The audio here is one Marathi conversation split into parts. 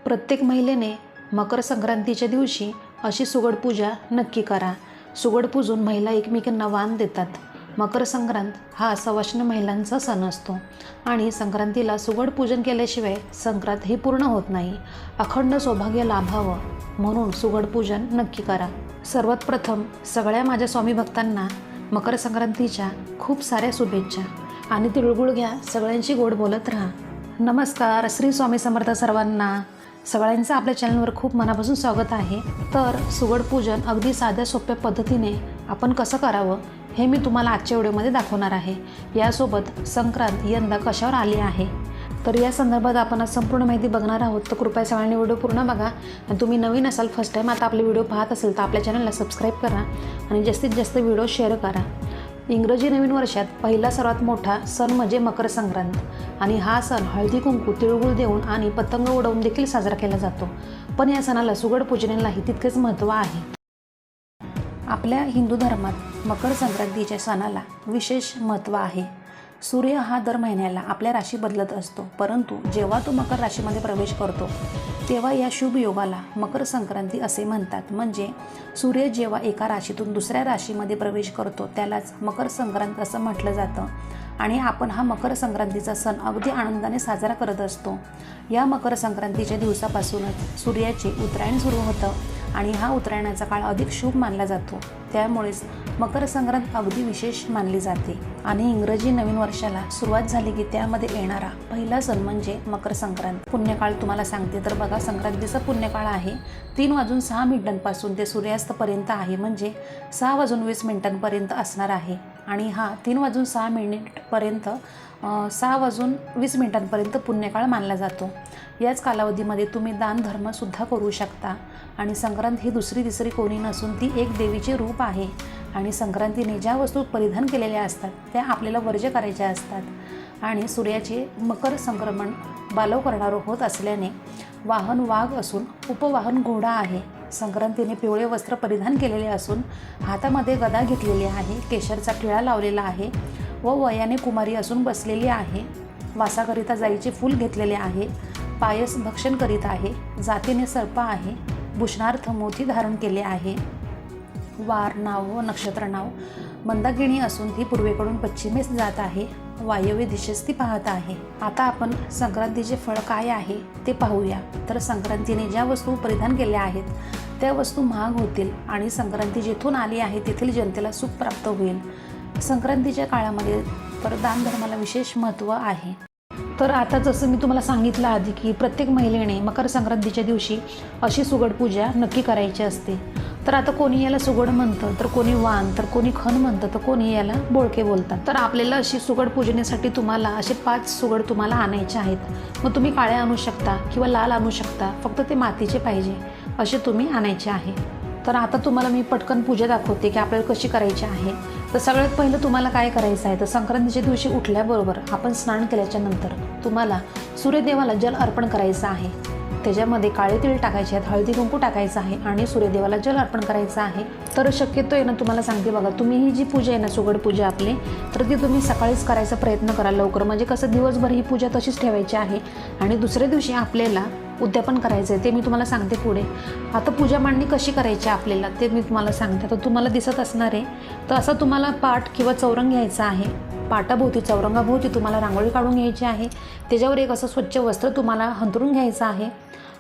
प्रत्येक महिलेने मकर संक्रांतीच्या दिवशी अशी सुगड पूजा नक्की करा। सुगड पूजून महिला एकमेकांना वाण देतात। मकर संक्रांत हा सवाष्ण महिलांचा सण असतो आणि संक्रांतीला सुगड पूजन केल्याशिवाय संक्रांत ही पूर्ण होत नाही। अखंड सौभाग्य लाभावं म्हणून सुगड पूजन नक्की करा। सर्वात प्रथम सगळ्या माझ्या स्वामी भक्तांना मकर संक्रांतीच्या खूप साऱ्या शुभेच्छा आणि तिळगुळ घ्या, सगळ्यांशी गोड बोलत राहा। नमस्कार, श्री स्वामी समर्थ सर्वांना। सगळ्यांचं आपल्या चॅनलवर खूप मनापासून स्वागत आहे। तर सुगड पूजन अगदी साध्या सोप्या पद्धतीने आपण कसं करावं हे मी तुम्हाला आजच्या व्हिडिओमध्ये दाखवणार आहे। यासोबत संक्रांत यंदा कशावर आली आहे तर या संदर्भात आपण आज संपूर्ण माहिती बघणार आहोत। तर कृपया सगळ्यांनी व्हिडिओ पूर्ण बघा आणि तुम्ही नवीन असाल, फर्स्ट टाइम आता आपले व्हिडिओ पाहत असेल तर आपल्या चॅनलला सबस्क्राईब करा आणि जास्तीत जास्त व्हिडिओ शेअर करा। इंग्रजी नवीन वर्षात पहिला सर्वात मोठा सण म्हणजे मकर संक्रांत आणि हा सण हळदी कुंकू तिळगुळ देऊन आणि पतंग उडवून देखील साजरा केला जातो। पण या सणाला सुगड पूजनालाही तितकेच महत्त्व आहे। आपल्या हिंदू धर्मात मकर संक्रांतीच्या सणाला विशेष महत्त्व आहे। सूर्य हा दर महिन्याला आपल्या राशी बदलत असतो, परंतु जेव्हा तो मकर राशीमध्ये प्रवेश करतो तेव्हा या शुभ योगाला मकर संक्रांती असे म्हणतात। म्हणजे सूर्य जेव्हा एका राशीतून दुसऱ्या राशीमध्ये प्रवेश करतो त्यालाच मकर संक्रांत असं म्हटलं जातं आणि आपण हा मकर संक्रांतीचा सण अगदी आनंदाने साजरा करत असतो। या मकर संक्रांतीच्या दिवसापासूनच सूर्याचे उत्तरायण सुरू होतं आणि हा उत्तरायणाचा काळ अधिक शुभ मानला जातो। त्यामुळेच मकर संक्रांत अगदी विशेष मानली जाते आणि इंग्रजी नवीन वर्षाला सुरुवात झाली की त्यामध्ये येणारा पहिला सण म्हणजे मकर संक्रांत। पुण्यकाळ तुम्हाला सांगते तर बघा, संक्रांतीचा पुण्यकाळ आहे 3:06 ते सूर्यास्तपर्यंत आहे, म्हणजे 6:20 असणार आहे आणि हा 3:06 6:20 पुण्यकाळ मानला जातो। याच कालावधीमध्ये तुम्ही दान धर्मसुद्धा करू शकता आणि संक्रांत ही दुसरी तिसरी कोणी नसून ती एक देवीचे रूप आहे आणि संक्रांतीने ज्या वस्तू परिधान केलेल्या असतात त्या आपल्याला वर्ज्य करायच्या असतात आणि सूर्याचे मकर संक्रमण बालव करणारं होत असल्याने वाहन वाघ असून उपवाहन घोडा आहे। संक्रांतीने पिवळे वस्त्र परिधान केलेले असून हातामध्ये गदा घेतलेली आहे, केशरचा टिळा लावलेला आहे व वयाने कुमारी असून बसलेली आहे। वासाकरिता जाईचे फूल घेतलेले आहे, पायस भक्षण करीत आहे, जातीने सर्प आहे, भूषणार्थ मोती धारण केले आहे। वार नाव व नक्षत्र नाव मंदाकिनी असून ती पूर्वेकडून पश्चिमेस जात आहे, वायव्य दिशेस ती पाहत आहे। आता आपण संक्रांतीचे फळ काय आहे ते पाहूया। तर संक्रांतीने ज्या वस्तू परिधान केल्या आहेत त्या वस्तू महाग होतील आणि संक्रांती जिथून आली आहे तेथील जनतेला सुख प्राप्त होईल। संक्रांतीच्या काळामध्ये तर दान धर्माला विशेष महत्त्व आहे। तर आता जसं मी तुम्हाला सांगितलं आधी की प्रत्येक महिलेने मकर संक्रांतीच्या दिवशी अशी सुगड पूजा नक्की करायची असते। तर आता कोणी याला सुगड म्हणतं, तर कोणी वाण, तर कोणी खण म्हणतं, तर कोणी याला बोळके बोलतात। तर आपल्याला अशी सुगड पूजनेसाठी तुम्हाला असे 5 सुगड तुम्हाला आणायचे आहेत। मग तुम्ही काळे आणू शकता किंवा लाल आणू शकता, फक्त ते मातीचे पाहिजे असे तुम्ही आणायचे आहे। तर आता तुम्हाला मी पटकन पूजा दाखवते की आपल्याला कशी करायची आहे। तर सगळ्यात पहिलं तुम्हाला काय करायचं आहे तर संक्रांतीच्या दिवशी उठल्याबरोबर आपण स्नान केल्याच्या नंतर तुम्हाला सूर्यदेवाला जल अर्पण करायचं आहे। त्याच्यामध्ये काळे तीळ टाकायचे आहेत, हळदी कुंकू टाकायचं आहे आणि सूर्यदेवाला जल अर्पण करायचं आहे। तर शक्यतो आहे ना, तुम्हाला सांगते बघा, तुम्ही ही जी पूजा आहे ना सुगड पूजा आपली, तर ती तुम्ही सकाळीच करायचा प्रयत्न करा लवकर, म्हणजे कसं दिवसभर ही पूजा तशीच ठेवायची आहे आणि दुसऱ्या दिवशी आपल्याला उद्यापन करायचं आहे, ते मी तुम्हाला सांगते पुढे। आता पूजा मांडणी कशी करायची आपल्याला ते मी तुम्हाला सांगते। तर तुम्हाला दिसत असणार आहे तर असं तुम्हाला पाट किंवा चौरंग घ्यायचं आहे। पाटाभोवती चौरंगाभोवती तुम्हाला रांगोळी काढून घ्यायची आहे। त्याच्यावर एक असं स्वच्छ वस्त्र तुम्हाला हंतरून घ्यायचं आहे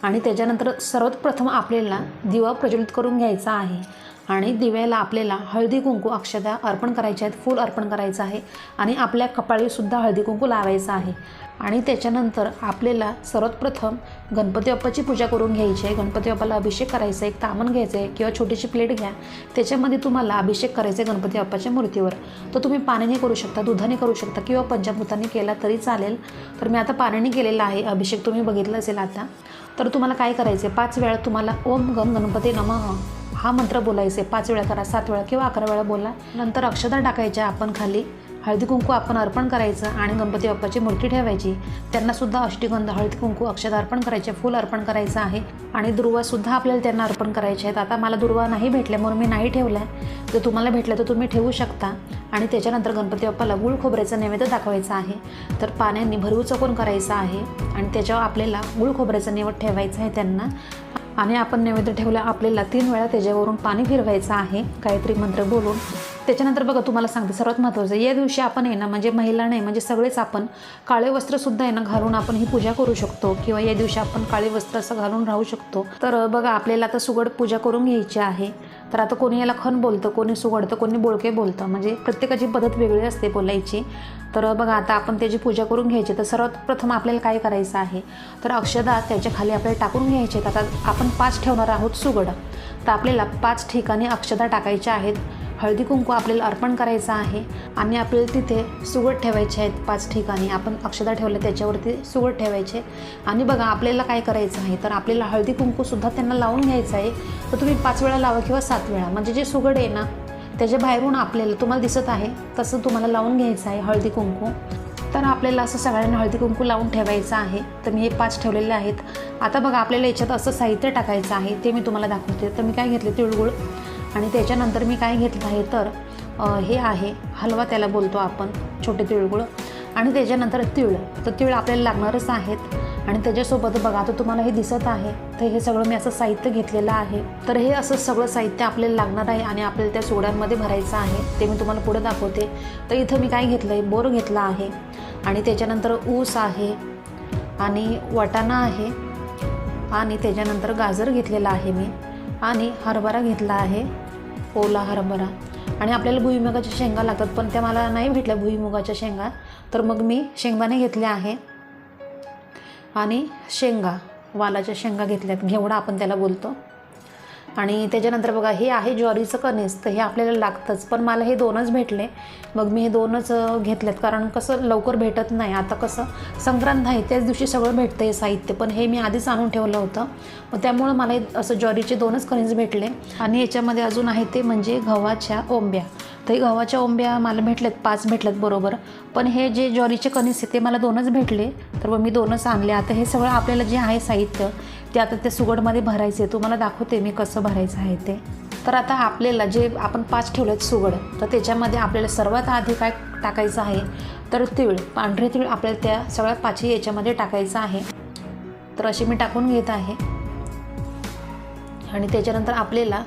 आणि त्याच्यानंतर सर्वात प्रथम आपल्याला दिवा प्रज्वलित करून घ्यायचा आहे आणि दिव्याला आपल्याला हळदी कुंकू अक्षता अर्पण करायचे आहेत, फूल अर्पण करायचं आहे आणि आपल्या कपाळीसुद्धा हळदी कुंकू लावायचं आहे आणि त्याच्यानंतर आपल्याला सर्वात प्रथम गणपती बाप्पाची पूजा करून घ्यायची आहे। गणपती बाप्पाला अभिषेक करायचा आहे, एक तामण घ्यायचं आहे किंवा छोटीशी प्लेट घ्या, त्याच्यामध्ये तुम्हाला अभिषेक करायचा आहे गणपती बाप्पाच्या मूर्तीवर। तर तुम्ही पाण्याने करू शकता, दुधाने करू शकता किंवा पंचामृताने केला तरी चालेल। तर मी आता पाण्याने केलेला आहे अभिषेक, तुम्ही बघितलं असेल आता। तर तुम्हाला काय करायचं आहे, 5 वेळा तुम्हाला ओम गण गणपती नमः हा मंत्र बोलायचे। 5 वेळा करा, 7 वेळा किंवा 11 वेळा बोला। नंतर अक्षता टाकायच्या आपण खाली हळदी कुंकू आपण अर्पण करायचं आणि गणपती बाप्पाची मूर्ती ठेवायची, त्यांनासुद्धा अष्टगंध हळदी कुंकू अक्षता अर्पण करायचे, फूल अर्पण करायचं आहे आणि दुर्वासुद्धा आपल्याला त्यांना अर्पण करायचे आहेत. आता मला दुर्वा नाही भेटल्या म्हणून मी नाही ठेवला आहे, जर तुम्हाला भेटलं तर तुम्ही ठेवू शकता. आणि त्याच्यानंतर गणपती बाप्पाला गुळ खोबऱ्याचा नैवेद्य दाखवायचा आहे. तर पाण्याने भरीव चोखून करायचं आहे आणि त्याच्यावर आपल्याला गुळ खोबऱ्याचा नैवेद्य ठेवायचा आहे त्यांना. आणि आपण नैवेद्य ठेवला आपल्याला 3 वेळा त्याच्यावरून पाणी फिरवायचं आहे गायत्री मंत्र बोलून. त्याच्यानंतर बघा तुम्हाला सांगते सर्वात महत्त्वाचं, या दिवशी आपण आहे ना म्हणजे महिला नाही म्हणजे सगळेच आपण काळे वस्त्रसुद्धा आहे ना घालून आपण ही पूजा करू शकतो किंवा या दिवशी आपण काळे वस्त्र असं घालून राहू शकतो. तर बघा आपल्याला आता सुगड पूजा करून घ्यायची आहे. तर आता कोणी याला खण बोलतं, कोणी सुगड, तर कोणी बोळके बोलतं, म्हणजे प्रत्येकाची पद्धत वेगळी असते बोलायची. तर बघा आता आपण त्याची पूजा करून घ्यायची. तर सर्वात प्रथम आपल्याला काय करायचं आहे, तर अक्षदा त्याच्या खाली आपल्याला टाकून घ्यायचे. आता आपण 5 ठेवणार आहोत सुगड, तर आपल्याला 5 ठिकाणी अक्षदा टाकायच्या आहेत. हळदी कुंकू आपल्याला अर्पण करायचं आहे आणि आपल्याला तिथे सुगड ठेवायचे आहेत. 5 ठिकाणी आपण अक्षदा ठेवले त्याच्यावरती सुगड ठेवायचे. आणि बघा आपल्याला काय करायचं आहे, तर आपल्याला हळदी कुंकूसुद्धा त्यांना लावून घ्यायचं आहे. तर तुम्ही 5 वेळा लावा किंवा 7 वेळा, म्हणजे जे सुगड आहे ना त्याच्या बाहेरून आपल्याला तुम्हाला दिसत आहे तसं तुम्हाला लावून घ्यायचं आहे हळदी कुंकू. तर आपल्याला असं सगळ्यांना हळदी कुंकू लावून ठेवायचं आहे. तर मी हे 5 ठेवलेले आहेत. आता बघा आपल्याला याच्यात असं साहित्य टाकायचं आहे, ते मी तुम्हाला दाखवते. तर मी काय घेतले, तिळगुळ, आणि त्याच्यानंतर मी काय घेतलं आहे तर हे आहे हलवा त्याला बोलतो आपण, छोटे तिळगुळ, आणि त्याच्यानंतर तीळ. तर तीळ आपल्याला लागणारच आहेत. आणि त्याच्यासोबत बघा आता तुम्हाला हे दिसत आहे, तर हे सगळं मी असं साहित्य घेतलेलं आहे. तर हे असं सगळं साहित्य आपल्याला लागणार आहे आणि आपल्याला त्या सोड्यांमध्ये भरायचं आहे, ते मी तुम्हाला पुढे दाखवते. तर इथं मी काय घेतलं आहे, बोर घेतला आहे आणि त्याच्यानंतर ऊस आहे आणि वाटाणा आहे आणि त्याच्यानंतर गाजर घेतलेला आहे मी, आणि हरभरा घेतला आहे, ओला हरभरा. आणि आपल्याला भुईमुगाच्या शेंगा लागतात, पण त्या मला नाही भेटल्या भुईमुगाच्या शेंगा, तर मग मी शेंगदाणे घेतले आहे आणि शेंगा, वालाच्या शेंगा घेतल्यात, घेवडा आपण त्याला बोलतो. आणि त्याच्यानंतर बघा हे आहे ज्वारीचं कणीस, तर हे आपल्याला लागतंच, पण मला हे 2च भेटले, मग मी हे 2च घेतलेत, कारण कसं लवकर भेटत नाही. आता कसं संक्रांत आहे त्याच दिवशी सगळं भेटतं हे साहित्य, पण हे मी आधीच आणून ठेवलं होतं, मग त्यामुळं मला असं ज्वारीचे 2च कणीस भेटले. आणि याच्यामध्ये अजून आहे ते म्हणजे गव्हाच्या ओंब्या. तर हे गव्हाच्या ओंब्या मला भेटल्यात 5 भेटल्यात बरोबर, पण हे जे ज्वारीचे कणीस आहे ते मला 2च भेटले, तर मग मी 2च आणले. आता हे सगळं आपल्याला जे आहे साहित्य ते आता त्या सुगडमध्ये भरायचे, तुम्हाला दाखवते मी कसं भरायचं आहे ते. तर आता आपल्याला जे आपण 5 ठेवलेत सुगड, तर त्याच्यामध्ये आपल्याला सर्वात आधी काय टाकायचं आहे, तर तीळ, पांढरे तीळ आपल्याला त्या सगळ्या 5 याच्यामध्ये टाकायचं आहे. तर असे मी टाकून घेत आहे. आणि त्याच्यानंतर आपल्याला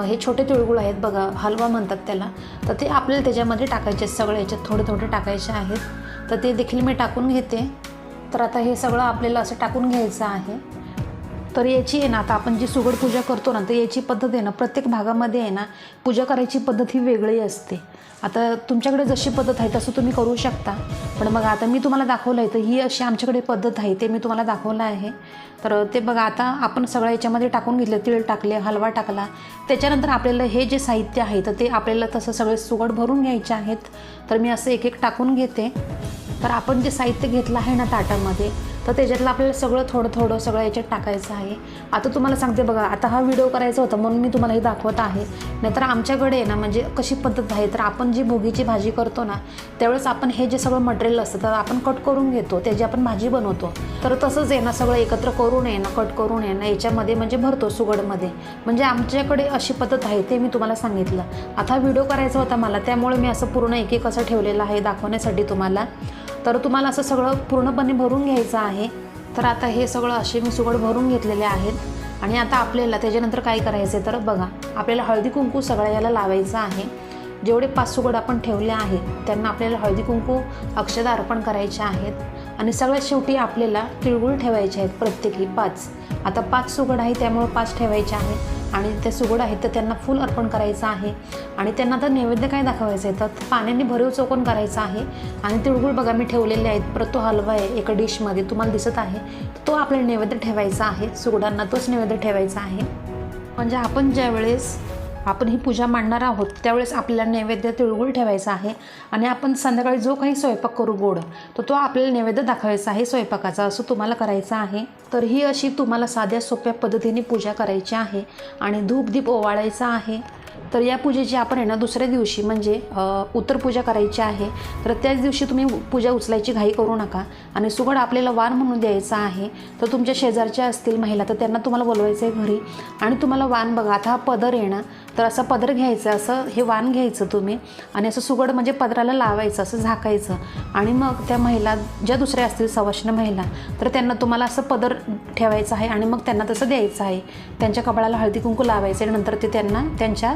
हे छोटे तिळगुळ आहेत बघा, हलवा म्हणतात त्याला, तर ते आपल्याला त्याच्यामध्ये टाकायचे, सगळे याच्यात थोडे थोडे टाकायचे आहेत. तर ते देखील मी टाकून घेते. तर आता हे सगळं आपल्याला असं टाकून घ्यायचं आहे. तर याची आहे ना, आता आपण जी सुगड पूजा करतो ना, तर याची पद्धत आहे ना प्रत्येक भागामध्ये आहे ना पूजा करायची पद्धत ही वेगळी असते. आता तुमच्याकडे जशी पद्धत आहे तसं तुम्ही करू शकता, पण मग आता मी तुम्हाला दाखवलं आहे तर ही अशी आमच्याकडे पद्धत आहे, ते मी तुम्हाला दाखवलं आहे. तर ते बघा आता आपण सगळं याच्यामध्ये टाकून घेतलं, तीळ टाकले, हलवा टाकला. त्याच्यानंतर आपल्याला हे जे साहित्य आहे तर ते आपल्याला तसं सगळे सुगड भरून घ्यायचे आहेत. तर मी असं एक एक टाकून घेते. तर आपण जे साहित्य घेतलं आहे ना ताटामध्ये, तर त्याच्यातलं आपल्याला सगळं थोडं थोडं सगळं याच्यात टाकायचं आहे. आता तुम्हाला सांगते बघा, आता हा व्हिडिओ करायचा होता म्हणून मी तुम्हाला हे दाखवत आहे, नाहीतर आमच्याकडे आहे ना म्हणजे कशी पद्धत आहे, तर आपण जी भोगीची भाजी करतो ना त्यावेळेस आपण हे जे सगळं मटेरियल असतं तर आपण कट करून घेतो, त्याची आपण भाजी बनवतो. तर तसंच आहे ना सगळं एकत्र करून आहे ना, कट करून आहे ना याच्यामध्ये म्हणजे भरतो सुगडमध्ये. म्हणजे आमच्याकडे अशी पद्धत आहे, ते मी तुम्हाला सांगितलं. आता व्हिडिओ करायचा होता मला, त्यामुळे मी असं पूर्ण एक एक असं ठेवलेलं आहे दाखवण्यासाठी तुम्हाला. तर तुम्हाला असं सगळं पूर्णपणे भरून घ्यायचं आहे. तर आता हे सगळं असे मी सुगड भरून घेतलेले आहेत. आणि आता आपल्याला त्याच्यानंतर काय करायचं आहे, तर बघा आपल्याला हळदी कुंकू सगळ्या याला लावायचं आहे. जेवढे 5 सुगड आपण ठेवले आहेत त्यांना आपल्याला हळदी कुंकू अक्षता अर्पण करायचे आहेत. आणि सगळ्यात शेवटी आपल्याला तिळगुळ ठेवायचे आहेत प्रत्येकी 5. आता 5 सुगड आहे त्यामुळे 5 ठेवायचे आहेत. आणि ते सुगड आहेत तर त्यांना फूल अर्पण करायचं आहे. आणि त्यांना तर नैवेद्य काय दाखवायचं आहे, तर पाण्याने भरीव चोखून करायचं आहे. आणि तिळगुळ बघा मी ठेवलेले आहेत, परत तो हलवा आहे एका डिशमध्ये तुम्हाला दिसत आहे, तो आपल्याला नैवेद्य ठेवायचा आहे. सुगडांना तोच नैवेद्य ठेवायचा आहे. म्हणजे आपण ज्यावेळेस आपण ही पूजा मांडणार आहोत त्यावेळेस आपल्याला नैवेद्य तिळगुळ ठेवायचा आहे. आणि आपण संध्याकाळी जो काही स्वयंपाक करू गोड, तर तो आपल्याला नैवेद्य दाखवायचा आहे स्वयंपाकाचा, असं तुम्हाला करायचं आहे. तर ही अशी तुम्हाला साध्या सोप्या पद्धतीने पूजा करायची आहे. आणि धूप दीप ओवाळायचा आहे. तर या पूजेची आपण आहे ना दुसऱ्या दिवशी म्हणजे उत्तर पूजा करायची आहे. तर त्याच दिवशी तुम्ही पूजा उचलायची घाई करू नका. आणि सुगड आपल्याला वाण म्हणून द्यायचा आहे. तर तुमच्या शेजारच्या असतील महिला तर त्यांना तुम्हाला बोलवायचं आहे घरी आणि तुम्हाला वाण बघा आता हा पदर आहे ना, तर असा पदर घ्यायचा, असं हे वाण घ्यायचं तुम्ही आणि असं सुगड म्हणजे पदराला लावायचं, असं झाकायचं आणि मग त्या महिला ज्या दुसऱ्या असतील सवाष्ण महिला तर त्यांना तुम्हाला असं पदर ठेवायचं आहे आणि मग त्यांना तसं द्यायचं आहे. त्यांच्या कपाळाला हळदी कुंकू लावायचं आणि नंतर ते त्यांना त्यांच्या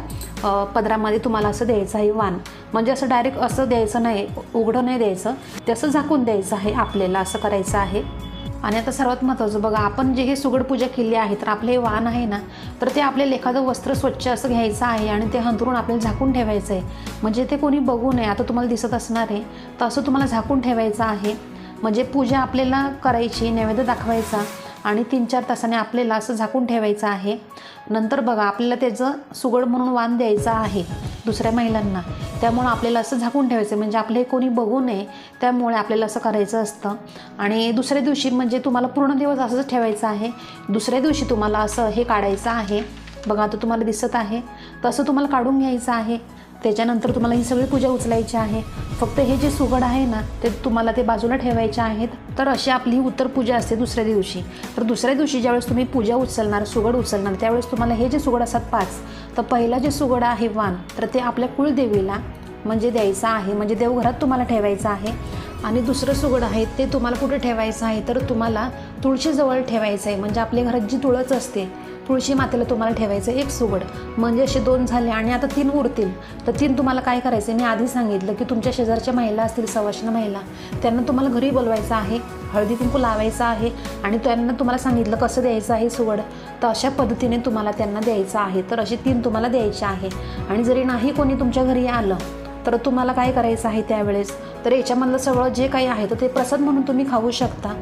पदरामध्ये तुम्हाला असं द्यायचं आहे वाण. म्हणजे असं डायरेक्ट असं द्यायचं नाही, उघडं नाही द्यायचं, ते असं झाकून द्यायचं आहे आपल्याला, असं करायचं आहे. आणि आता सर्वात महत्त्वाचं बघा, आपण जे हे सुगड पूजा केली आहे तर आपले हे वाण आहे ना, तर ते आपल्याला एखादं वस्त्र स्वच्छ असं घ्यायचं आहे आणि ते हंतरून आपल्याला झाकून ठेवायचं आहे. म्हणजे ते कोणी बघू नये. आता तुम्हाला दिसत असणार आहे तर असं तुम्हाला झाकून ठेवायचं आहे. म्हणजे पूजा आपल्याला करायची, नैवेद्य दाखवायचा आणि 3-4 तासाने आपल्याला असं झाकून ठेवायचं आहे. नंतर बघा आपल्याला त्याचं सुगड म्हणून वाण द्यायचं आहे दुसऱ्या महिलांना. त्यामुळं आपल्याला असं झाकून ठेवायचं म्हणजे आपले कोणी बघू नये, त्यामुळे आपल्याला असं करायचं असतं. आणि दुसऱ्या दिवशी म्हणजे तुम्हाला पूर्ण दिवस असंच ठेवायचं आहे. दुसऱ्या दिवशी तुम्हाला असं हे काढायचं आहे. बघा आता तुम्हाला दिसत आहे तसं तुम्हाला काढून घ्यायचं आहे. त्याच्यानंतर तुम्हाला ही सगळी पूजा उचलायची आहे. फक्त हे जे सुगड आहे ना ते तुम्हाला ते बाजूला ठेवायचे आहेत. तर अशी आपली उत्तर पूजा असते दुसऱ्या दिवशी. तर दुसऱ्या दिवशी ज्यावेळेस तुम्ही पूजा उचलणार, सुगड उचलणार, त्यावेळेस तुम्हाला हे जे सुगड असतात 5, तर पहिला जे सुगड आहे वाण तर ते आपल्या कुळदेवीला म्हणजे द्यायचं आहे, म्हणजे देवघरात तुम्हाला ठेवायचं आहे. आणि दुसरं सुगड आहे ते तुम्हाला कुठे ठेवायचं आहे तर तुम्हाला तुळशीजवळ ठेवायचं आहे. म्हणजे आपल्या घरात जी तुळस असते तुळशी मातेला तुम्हाला ठेवायचं एक सुगड. म्हणजे असे 2 झाले आणि आता 3 उरतील. तर 3 तुम्हाला काय करायचं आहे, मी आधी सांगितलं की तुमच्या शेजारच्या महिला असतील सवाष्ण महिला त्यांना तुम्हाला घरी बोलवायचं आहे, हळदी कुंकू लावायचं आहे आणि त्यांना तुम्हाला सांगितलं कसं द्यायचं आहे सुगड, तर अशा पद्धतीने तुम्हाला त्यांना द्यायचं आहे. तर असे 3 तुम्हाला द्यायचे आहे. आणि जरी नाही कोणी तुमच्या घरी आलं तर तुम्हाला काय करायचं आहे त्यावेळेस, तर याच्यामधलं सगळं जे काही आहे तर ते प्रसाद म्हणून तुम्ही खाऊ शकता.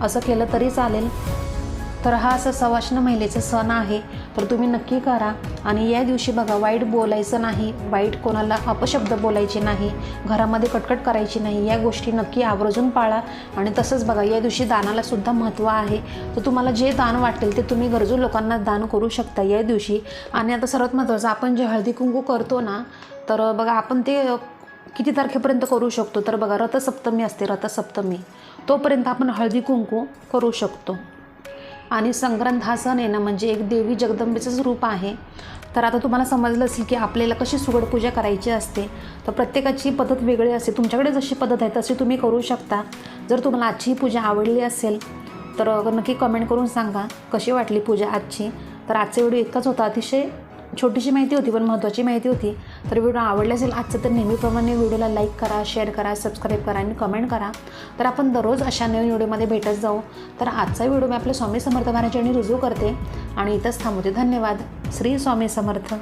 असं केलं तरी चालेल. तर हा असं सवाष्ण महिलेचा सण आहे, तर तुम्ही नक्की करा. आणि या दिवशी बघा वाईट बोलायचं नाही, वाईट कोणाला अपशब्द बोलायचे नाही, घरामध्ये कटकट करायची नाही, या गोष्टी नक्की आवर्जून पाळा. आणि तसंच बघा या दिवशी दानाला सुद्धा महत्त्व आहे. तर तुम्हाला जे दान वाटेल ते तुम्ही गरजू लोकांना दान करू शकता या दिवशी. आणि आता सर्वात महत्त्वाचं, आपण जे हळदी कुंकू करतो ना, तर बघा आपण ते किती तारखेपर्यंत करू शकतो, तर बघा रथसप्तमी असते, रथसप्तमी तोपर्यंत आपण हळदी कुंकू करू शकतो. आणि संक्रांत हा सण आहे ना म्हणजे एक देवी जगदंबेचंच रूप आहे. तर आता तुम्हाला समजलं असेल की आपल्याला कशी सुगड पूजा करायची असते. तर प्रत्येकाची पद्धत वेगळी असते. तुमच्याकडे जशी पद्धत आहे तशी तुम्ही करू शकता. जर तुम्हाला आजची ही पूजा आवडली असेल तर नक्की कमेंट करून सांगा कशी वाटली पूजा आजची. तर आजचा व्हिडिओ इतकाच होता. अतिशय छोटीशी माहिती होती पण महत्त्वाची माहिती होती. तर व्हिडिओ आवडला असेल आजचं तर नेहमीप्रमाणे व्हिडिओला लाईक करा, शेअर करा, सबस्क्राईब करा आणि कमेंट करा. तर आपण दररोज अशा नवीन व्हिडिओमध्ये भेटत जाऊ. तर आजचा व्हिडिओ मी आपल्या स्वामी समर्थ महाराजांनी रुजू करते आणि इथंच थांबवते. धन्यवाद. श्री स्वामी समर्थ.